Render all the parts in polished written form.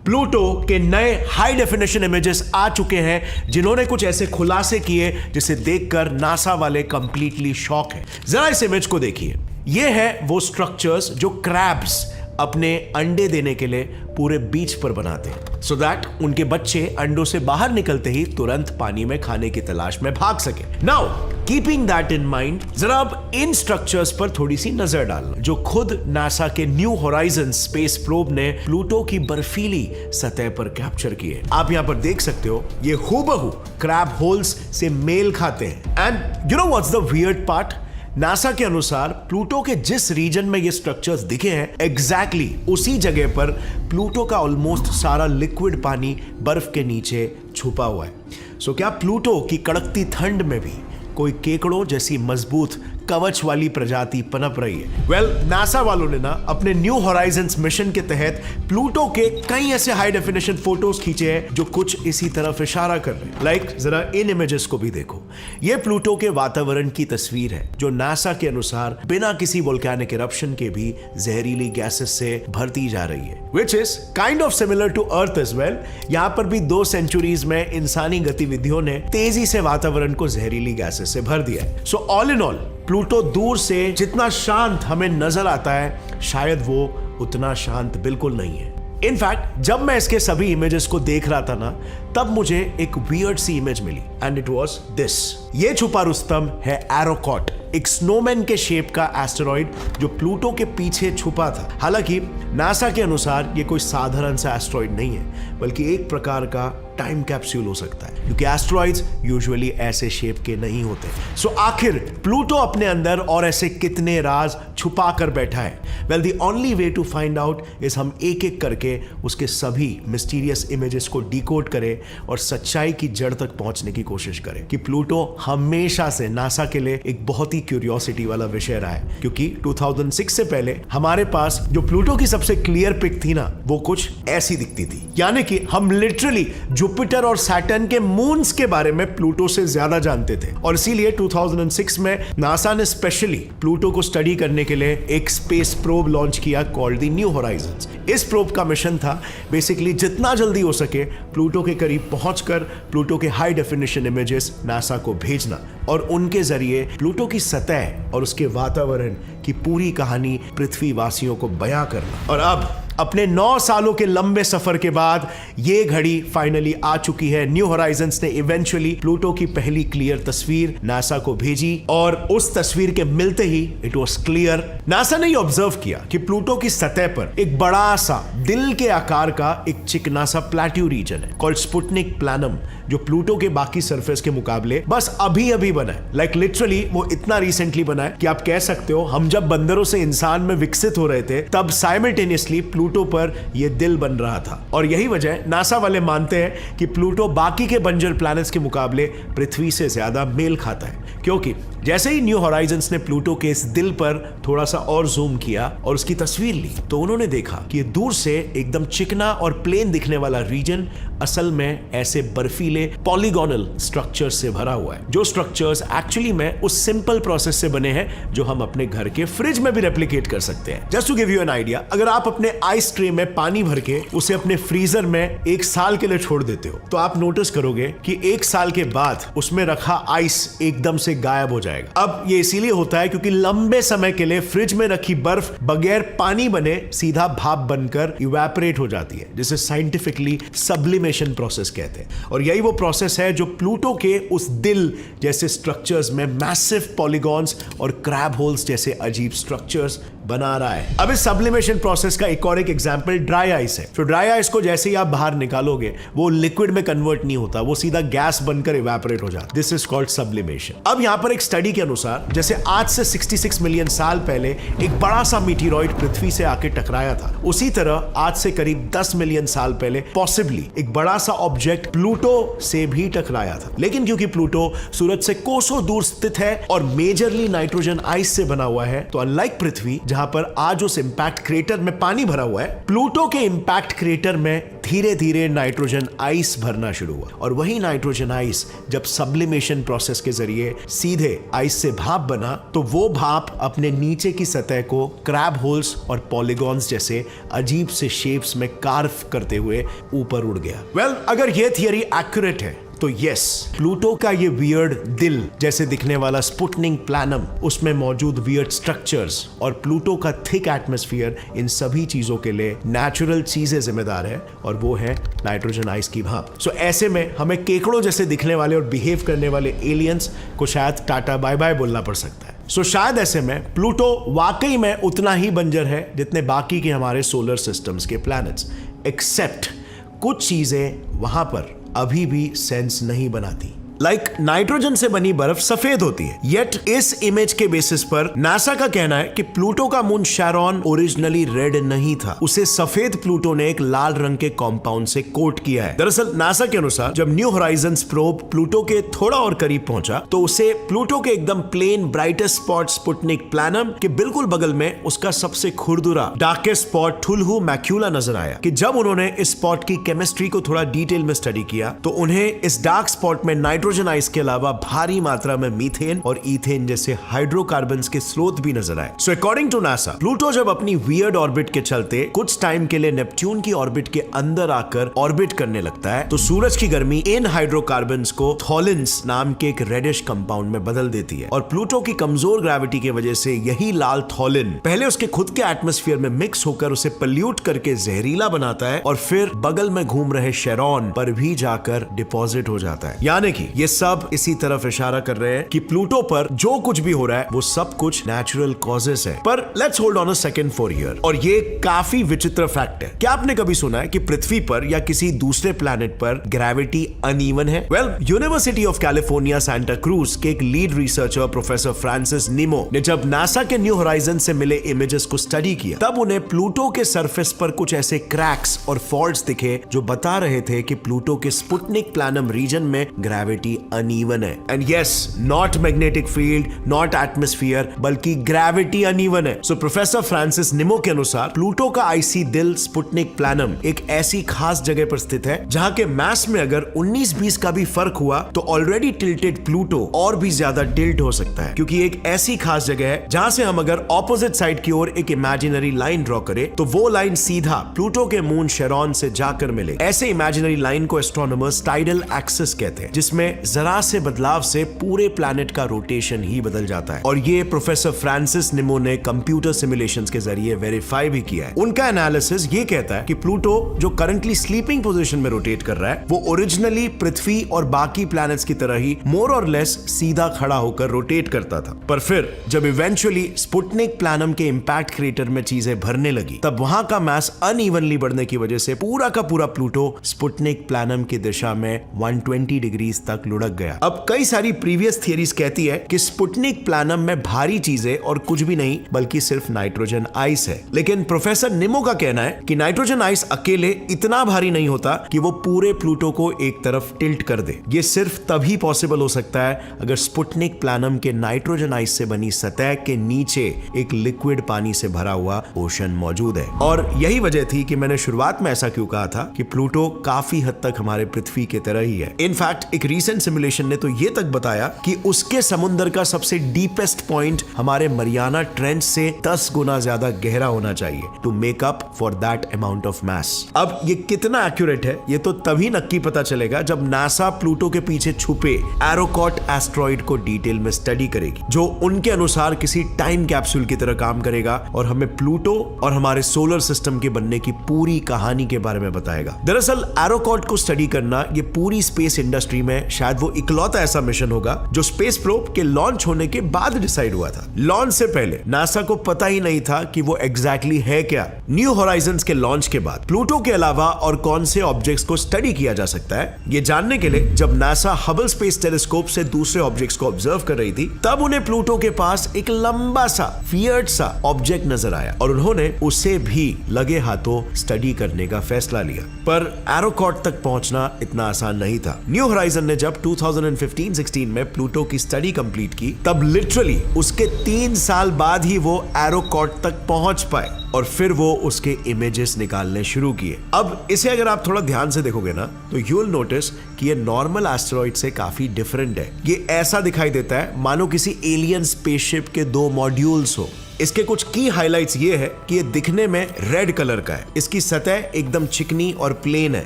Pluto के नए high definition images आ चुके हैं जिन्होंने कुछ ऐसे खुलासे किए जिसे देखकर नासा वाले कंप्लीटली शॉक हैं। जरा इस इमेज को देखिए। ये है वो स्ट्रक्चर्स जो क्रैब्स अपने अंडे देने के लिए पूरे बीच पर बनाते हैं, सो दैट उनके बच्चे अंडों से बाहर निकलते ही तुरंत पानी में खाने की तलाश में भाग सके। Now keeping that in mind, जरा अब इन स्ट्रक्चर्स पर थोड़ी सी नजर डालना जो खुद नासा के न्यू होराइजन स्पेस प्रोब ने प्लूटो की बर्फीली सतह पर कैप्चर किए। आप यहां पर देख सकते हो, ये हूबहू क्रैब होल्स से मेल खाते हैं। And you know what's the weird part? NASA के अनुसार प्लूटो के जिस रीजन में ये स्ट्रक्चर्स दिखे हैं, एग्जैक्टली उसी जगह पर प्लूटो का ऑलमोस्ट सारा लिक्विड पानी बर्फ के नीचे छुपा हुआ है। सो क्या प्लूटो की कड़कती ठंड में भी कोई केकड़ों जैसी मजबूत कवच वाली प्रजाति पनप रही है? वेल, नासा वालों ने ना अपने न्यू होराइजन्स मिशन के तहत प्लूटो के कई ऐसे हाई डेफिनेशन फोटोज खींचे हैं जो कुछ इसी तरफ इशारा कर रहे हैं। लाइक जरा इन इमेजेस को भी देखो। ये प्लूटो के वातावरण की तस्वीर है जो नासा के अनुसार बिना किसी वोल्केनिक इरप्शन के भी जहरीली गैसेस से भरती जा रही है, which is kind of similar to Earth as well. यहां पर भी 2 सेंचुरीज में इंसानी गतिविधियों ने तेजी से वातावरण को जहरीली गैसेस से भर दिया है। So all in all Pluto दूर से जितना शांत हमें नजर आता है, शायद वो उतना शांत बिल्कुल नहीं है। इनफैक्ट जब मैं इसके सभी इमेजेस को देख रहा था ना, तब मुझे एक वियर्ड सी इमेज मिली एंड इट वाज दिस। ये छुपा रुस्तम है एरोकॉट, एक स्नोमैन के शेप का एस्टेरॉइड जो प्लूटो के पीछे छुपा था। हालांकि नासा के अनुसार ये कोई साधारण सा एस्टेरॉइड नहीं है, बल्कि एक प्रकार का टाइम कैप्सूल हो सकता है, क्योंकि एस्टेरॉइड्स यूजुअली ऐसे शेप के नहीं होते। सो आखिर प्लूटो अपने अंदर और ऐसे कितने राज छुपा कर बैठा है? Well, the only way to find out is हम एक एक करके उसके सभी मिस्टीरियस इमेजेस को डिकोड करें और सच्चाई की जड़ तक पहुंचने की कोशिश करें कि प्लूटो हमेशा से नासा के लिए एक बहुत ही क्यूरियोसिटी वाला विषय रहा है। क्योंकि 2006 से पहले हमारे पास जो प्लूटो की सबसे क्लियर पिक थी ना, वो कुछ ऐसी दिखती थी। यानी कि हम लिटरली जुपिटर और सैटर्न के मून्स के बारे में प्लूटो से ज्यादा जानते थे, और इसीलिए 2006 में नासा ने स्पेशली प्लूटो को स्टडी करने के लिए एक स्पेस प्रोब लॉन्च किया कॉल्ड द न्यू होराइजन्स। इस प्रोब का मिशन था बेसिकली जितना जल्दी हो सके प्लूटो के करीब पहुंचकर प्लूटो के हाई डेफिनेशन इमेजेस नासा को भेजना और उनके जरिए प्लूटो की सतह और उसके वातावरण की पूरी कहानी पृथ्वीवासियों को बयां करना। और अब अपने 9 सालों के लंबे सफर के बाद ये घड़ी फाइनली आ चुकी है। न्यू होराइजन्स ने इवेंचुअली प्लूटो की पहली क्लियर तस्वीर नासा को भेजी, और उस तस्वीर के मिलते ही इट वाज क्लियर। नासा ने ऑब्जर्व किया कि प्लूटो की सतह पर एक बड़ा सा दिल के आकार का एक चिकना सा प्लेट्यू रीजन है कॉल्ड स्पुतनिक प्लानम, जो प्लूटो के बाकी सरफेस के मुकाबले बस अभी अभी बना है। लाइक लिटरली वो इतना रिसेंटली बना है कि आप कह सकते हो हम जब बंदरों से इंसान में विकसित हो रहे थे तब साइमल्टेनियसली प्लूटो पर यह दिल बन रहा था। और यही वजह नासा वाले मानते हैं कि प्लूटो बाकी के बंजर प्लैनेट्स के मुकाबले पृथ्वी से ज्यादा मेल खाता है, क्योंकि जैसे ही न्यू होराइजन्स ने प्लूटो के इस दिल पर थोड़ा सा और जूम किया और उसकी तस्वीर ली, तो उन्होंने देखा कि दूर से एकदम चिकना और प्लेन दिखने वाला रीजन असल में ऐसे बर्फीले पॉलीगोनल स्ट्रक्चर्स से भरा हुआ है, जो स्ट्रक्चर्स एक्चुअली में उस सिंपल प्रोसेस से बने हैं जो हम अपने घर के फ्रिज में भी रेप्लिकेट कर सकते हैं। Just to give you an idea, अगर आप अपने आइस ट्रे में पानी भर के उसे अपने फ्रीजर में 1 साल के लिए छोड़ देते हो, तो आप नोटिस करोगे कि 1 साल के बाद उसमें रखा आइस एकदम से गायब हो जाएगा। अब ये इसीलिए होता है क्योंकि लंबे समय के लिए फ्रिज में रखी बर्फ बगैर पानी बने सीधा भाप बनकर इवेपोरेट हो जाती है, जिसे साइंटिफिकली सब्लिमेशन प्रोसेस कहते हैं। और यही वो प्रोसेस है जो प्लूटो के उस दिल जैसे स्ट्रक्चर्स में मैसिव पॉलीगॉन्स और क्रैब होल्स जैसे अजीब स्ट्रक्चर्स बना रहा है। अब इस सब्लिमेशन प्रोसेस का एक और एग्जांपल ड्राई आइस है। तो ड्राई आइस को जैसे ही आप बाहर निकालोगे वो लिक्विड में कन्वर्ट नहीं होता, वो सीधा गैस बनकर इवेपोरेट हो जाता है। This is called sublimation. अब यहां पर एक स्टडी के अनुसार जैसे आज से 66 मिलियन साल पहले एक बड़ा सा मीटियोराइड पृथ्वी से आके टकराया था, उसी तरह आज से करीब 10 मिलियन साल पहले पॉसिबली एक बड़ा सा ऑब्जेक्ट प्लूटो से भी टकराया था। लेकिन क्योंकि प्लूटो सूरज से कोसों दूर स्थित है और मेजरली नाइट्रोजन आइस से बना हुआ है, तो अनलाइक पृथ्वी जहां पर आज उस इंपैक्ट क्रेटर में पानी भरा हुआ है, प्लूटो के इंपैक्ट क्रेटर में धीरे धीरे नाइट्रोजन आइस भरना शुरू हुआ और वही नाइट्रोजन आइस जब सब्लिमेशन प्रोसेस के जरिए सीधे आइस से भाप बना तो वो भाप अपने नीचे की सतह को क्रैब होल्स और पॉलीगॉन्स जैसे अजीब से शेप्स में कार्व करते हुए ऊपर उड़ गया। वेल, अगर ये थियरी एक्यूरेट है तो यस, प्लूटो का ये वियर्ड दिल जैसे दिखने वाला स्पुटनिक प्लैनम, उसमें मौजूद वियर्ड स्ट्रक्चर्स और प्लूटो का थिक एटमॉस्फेयर, इन सभी चीजों के लिए नेचुरल चीजें जिम्मेदार है और वो है नाइट्रोजन आइस की भाप। सो ऐसे में हमें केकड़ों जैसे दिखने वाले और बिहेव करने वाले एलियंस को शायद टाटा बाय बाय बोलना पड़ सकता है। सो शायद ऐसे में प्लूटो वाकई में उतना ही बंजर है जितने बाकी के हमारे सोलर सिस्टम्स के प्लैनेट्स, एक्सेप्ट कुछ चीजें वहां पर अभी भी सेंस नहीं बनाती। लाइक नाइट्रोजन से बनी बर्फ सफेद होती है, येट इस इमेज के बेसिस पर नासा का कहना है कि प्लूटो का मून शैरॉन ओरिजिनली रेड नहीं था, उसे सफेद प्लूटो ने एक लाल रंग के कंपाउंड से कोट किया है। दरअसल नासा के अनुसार जब न्यू होराइजन्स प्रोब प्लूटो के थोड़ा और करीब पहुंचा तो उसे प्लूटो के एकदम प्लेन ब्राइटेस्ट स्पॉट स्पुटनिक प्लैनम के बिल्कुल बगल में उसका सबसे खुरदुरा डार्केस्ट स्पॉट ठुल्हू मैक्यूला नजर आया। कि जब उन्होंने इस स्पॉट की केमिस्ट्री को थोड़ा डिटेल में स्टडी किया तो उन्हें इस डार्क स्पॉट में नाइट्रोजन आइस के अलावा भारी मात्रा में मीथेन और इथेन जैसे हाइड्रोकार्बन्स के स्रोत भी नजर आए। So according to NASA, Pluto जब अपनी वियर्ड ऑर्बिट के चलते कुछ टाइम के लिए नेपट्यून की ऑर्बिट के अंदर आकर ऑर्बिट करने लगता है तो सूरज की गर्मी इन हाइड्रोकार्बन्स को थॉलिन्स नाम के एक रेडिश कंपाउंड में बदल देती है और प्लूटो की कमजोर ग्रेविटी की वजह से यही लाल थॉलिन पहले उसके खुद के एटमॉस्फेयर में मिक्स होकर उसे पल्यूट करके जहरीला बनाता है और फिर बगल में घूम रहे शेरॉन पर भी जाकर डिपॉजिट हो जाता है। यानी कि ये सब इसी तरफ इशारा कर रहे हैं कि प्लूटो पर जो कुछ भी हो रहा है वो सब कुछ नेचुरल कॉजेस है। पर let's hold on a second for here, और ये काफी विचित्र फैक्ट है। क्या आपने कभी सुना है कि पृथ्वी पर या किसी दूसरे प्लैनेट पर ग्रेविटी अनइवन है? Well, university of California Santa cruise के एक लीड रिसर्चर प्रोफेसर फ्रांसिस निमो ने जब नासा के न्यू होराइजन से मिले इमेजेस को स्टडी किया तब उन्हें प्लूटो के सरफेस पर कुछ ऐसे क्रैक्स और फॉल्ट्स दिखे जो बता रहे थे कि प्लूटो के स्पुटनिक प्लैनम रीजन में ग्रेविटी अनइवन है। And yes, not magnetic field, not atmosphere, बल्कि ग्रेविटी अनइवन है। सो प्रोफेसर फ्रांसिस निमो के अनुसार प्लूटो का आइसी दिल स्पुटनिक प्लैनम एक ऐसी खास जगह पर स्थित है जहां के मास में अगर 19-20 का भी फर्क हुआ तो ऑलरेडी टिल्टेड प्लूटो और भी ज्यादा टिल्ट हो सकता है, क्योंकि एक ऐसी खास जगह है जहां से हम अगर ऑपोजिट साइड की ओर एक इमेजिनरी लाइन ड्रॉ करें तो वो लाइन सीधा प्लूटो के मून शेरॉन से जाकर मिले। ऐसे इमेजिनरी लाइन को एस्ट्रोनॉमर्स टाइडल एक्सिस कहते हैं, जिसमें जरा से बदलाव से पूरे प्लैनेट का रोटेशन ही बदल जाता है। और ये प्रोफेसर फ्रांसिस निमो ने कंप्यूटर सिमुलेशंस के जरिए वेरीफाई भी किया है। उनका एनालिसिस ये कहता है कि प्लूटो जो करंटली स्लीपिंग पोजीशन में रोटेट कर रहा है वो ओरिजिनली पृथ्वी और बाकी प्लैनेट्स की तरह ही मोर और लेस सीधा खड़ा होकर रोटेट करता था, पर फिर जब इवेंचुअली स्पुटनिक प्लैनम के इंपैक्ट क्रेटर में चीजें भरने लगी तब वहां का मास अनइवनली बढ़ने की वजह से पूरा का पूरा प्लूटो स्पुटनिक प्लैनम की दिशा में 120 डिग्रीज तक लुढ़क गया। अब कई सारी प्रीवियस थियरीज कहती है कि स्पुटनिक प्लैनम में भारी चीजें और कुछ भी नहीं बल्कि सिर्फ नाइट्रोजन आइस है, लेकिन प्रोफेसर निमो का कहना है कि नाइट्रोजन आइस अकेले इतना भारी नहीं होता कि वो पूरे प्लूटो को एक तरफ टिल्ट कर दे। ये सिर्फ तभी पॉसिबल हो सकता है अगर स्पुटनिक प्लैनम के नाइट्रोजन आइस से बनी सतह के नीचे एक लिक्विड पानी से भरा हुआ ओशन मौजूद है। और यही वजह थी कि मैंने शुरुआत में ऐसा क्यों कहा था कि प्लूटो काफी हद तक हमारे पृथ्वी की तरह ही है। इनफैक्ट एक रीसेंट सिमुलेशन ने तो ये तक बताया कि उसके समुद्र का सबसे डीपेस्ट पॉइंट हमारे मरियाना ट्रेंच से 10 गुना ज्यादा गहरा होना चाहिए to make up for that amount of mass. अब ये कितना एक्यूरेट है ये तो तभी नक्की पता चलेगा जब नासा प्लूटो के पीछे छुपे एरोकॉट एस्ट्रॉइड को डिटेल में स्टडी करेगी, जो उनके अनुसार किसी टाइम कैप्सूल की तरह काम करेगा और हमें प्लूटो और हमारे सोलर सिस्टम के बनने की पूरी कहानी के बारे में बताएगा। दरअसल एरोकॉट को स्टडी करना ये पूरी स्पेस इंडस्ट्री में शायद वो इकलौता ऐसा मिशन होगा जो स्पेस प्रोब के लॉन्च होने के बाद डिसाइड हुआ था। लॉन्च से पहले नासा को पता ही नहीं था कि वो एग्जैक्टली है क्या। न्यू होराइजन्स के लॉन्च के बाद प्लूटो के अलावा और कौन से ऑब्जेक्ट्स को स्टडी किया जा सकता है ये जानने के लिए जब नासा हबल स्पेस टेलीस्कोप से दूसरे ऑब्जेक्ट्स को ऑब्जर्व कर रही थी तब उन्हें प्लूटो के पास एक लंबा सा वियर्ड सा ऑब्जेक्ट नजर आया और उन्होंने उसे भी लगे हाथों स्टडी करने का फैसला लिया। पर एरोकॉट तक पहुंचना इतना आसान नहीं था। न्यू होराइजन ने जब जब 2015-16 में प्लूटो की स्टडी कंप्लीट की, तब लिटरली उसके 3 साल बाद ही वो एरोकॉट तक पहुंच पाए और फिर वो उसके इमेजेस निकालने शुरू किए। अब इसे अगर आप थोड़ा ध्यान से देखोगे ना, तो यू विल नोटिस कि ये नॉर्मल एस्टेरॉइड से काफी डिफरेंट है। ये ऐसा दिखाई देता है मानो किसी एलियन स्पेसशिप के 2 मॉड्यूल्स हो। इसके कुछ की हाइलाइट्स ये है कि ये दिखने में रेड कलर का है, इसकी सतह एकदम चिकनी और प्लेन है,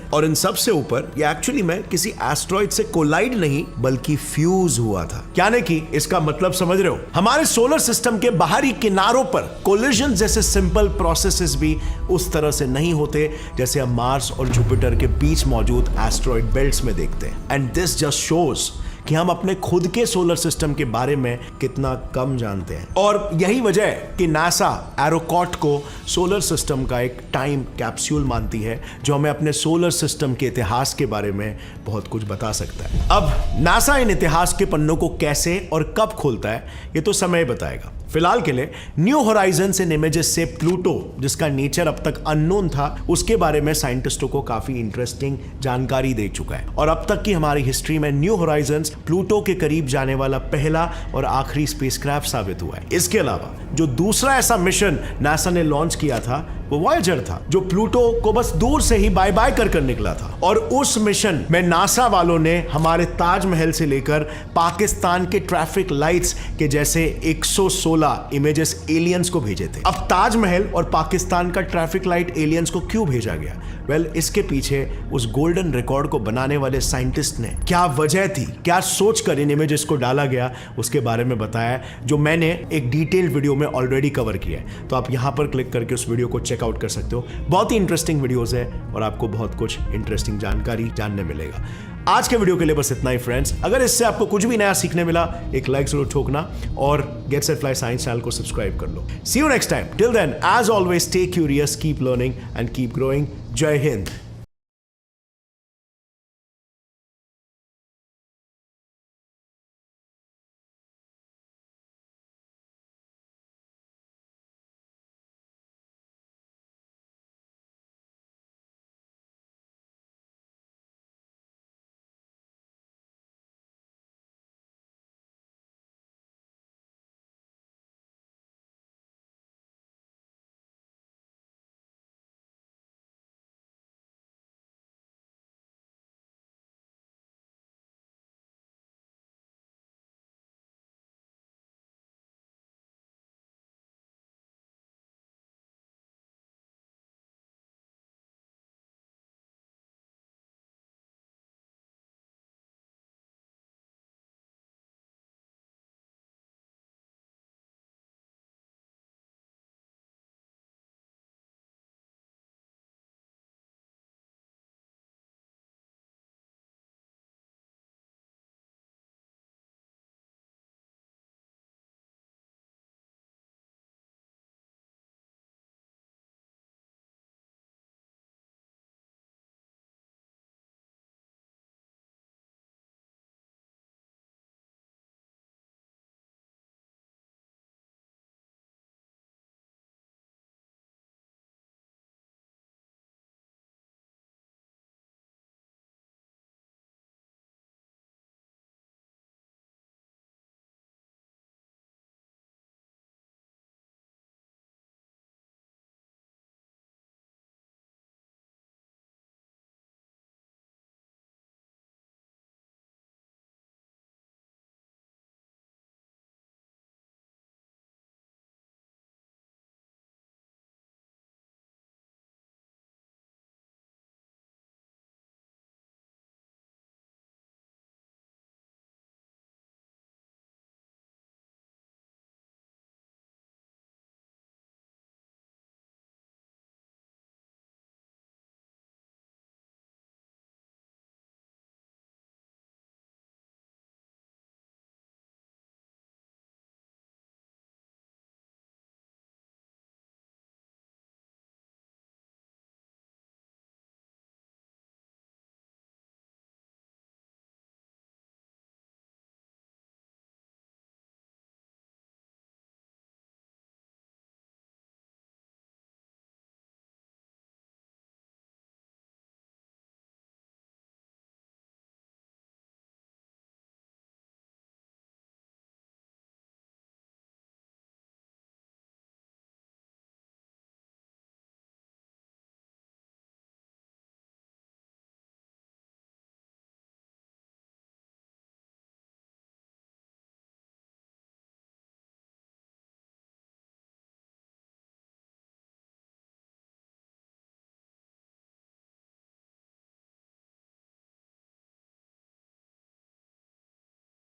और इन सबसे ऊपर ये एक्चुअली में किसी एस्टेरॉइड से कोलाइड नहीं बल्कि फ्यूज हुआ था। यानी कि इसका मतलब समझ रहे हो, हमारे सोलर सिस्टम के बाहरी किनारों पर कोलिजन जैसे सिंपल प्रोसेसेस भी उस तरह से नहीं होते जैसे हम मार्स और जुपिटर के बीच मौजूद एस्टेरॉइड बेल्ट्स में देखते हैं। एंड दिस जस्ट शोज कि हम अपने खुद के सोलर सिस्टम के बारे में कितना कम जानते हैं। और यही वजह है कि नासा एरोकॉट को सोलर सिस्टम का एक टाइम कैप्सूल मानती है, जो हमें अपने सोलर सिस्टम के इतिहास के बारे में बहुत कुछ बता सकता है। अब नासा इन इतिहास के पन्नों को कैसे और कब खोलता है, ये तो समय बताएगा। फिलहाल के लिए न्यू होराइजन्स इन इमेजेस से प्लूटो, जिसका नेचर अब तक अननोन था, उसके बारे में साइंटिस्टों को काफी इंटरेस्टिंग जानकारी दे चुका है। और अब तक की हमारी हिस्ट्री में न्यू होराइजन्स प्लूटो के करीब जाने वाला पहला और आखिरी स्पेसक्राफ्ट साबित हुआ है। इसके अलावा जो दूसरा ऐसा मिशन नासा ने लॉन्च किया था वो वॉयेजर था, जो प्लूटो को बस दूर से ही बाय बाय कर निकला था। और उस मिशन में नासा वालों ने हमारे ताजमहल से लेकर पाकिस्तान के ट्रैफिक लाइट्स के जैसे 116 इमेजेस एलियंस को भेजे थे। अब ताजमहल और पाकिस्तान का ट्रैफिक लाइट एलियंस को क्यों भेजा गया? वेल, इसके पीछे उस गोल्डन रिकॉर्ड को बनाने वाले साइंटिस्ट ने क्या वजह थी, क्या सोचकर इन इमेजेस को डाला गया, उसके बारे में बताया, जो मैंने एक डिटेल्ड वीडियो में ऑलरेडी कवर किया है। तो आप यहां पर क्लिक करके उस वीडियो को चेकआउट कर सकते हो। बहुत ही इंटरेस्टिंग वीडियोस है और आपको बहुत कुछ इंटरेस्टिंग जानकारी जानने मिलेगा। आज के वीडियो के लिए बस इतना ही फ्रेंड्स। अगर इससे आपको कुछ भी नया सीखने मिला, एक लाइक जरूर ठोकना और get set fly science channel को सब्सक्राइब कर लो। See you next time. Till then, as always, stay curious, keep learning and keep growing. जय हिंद।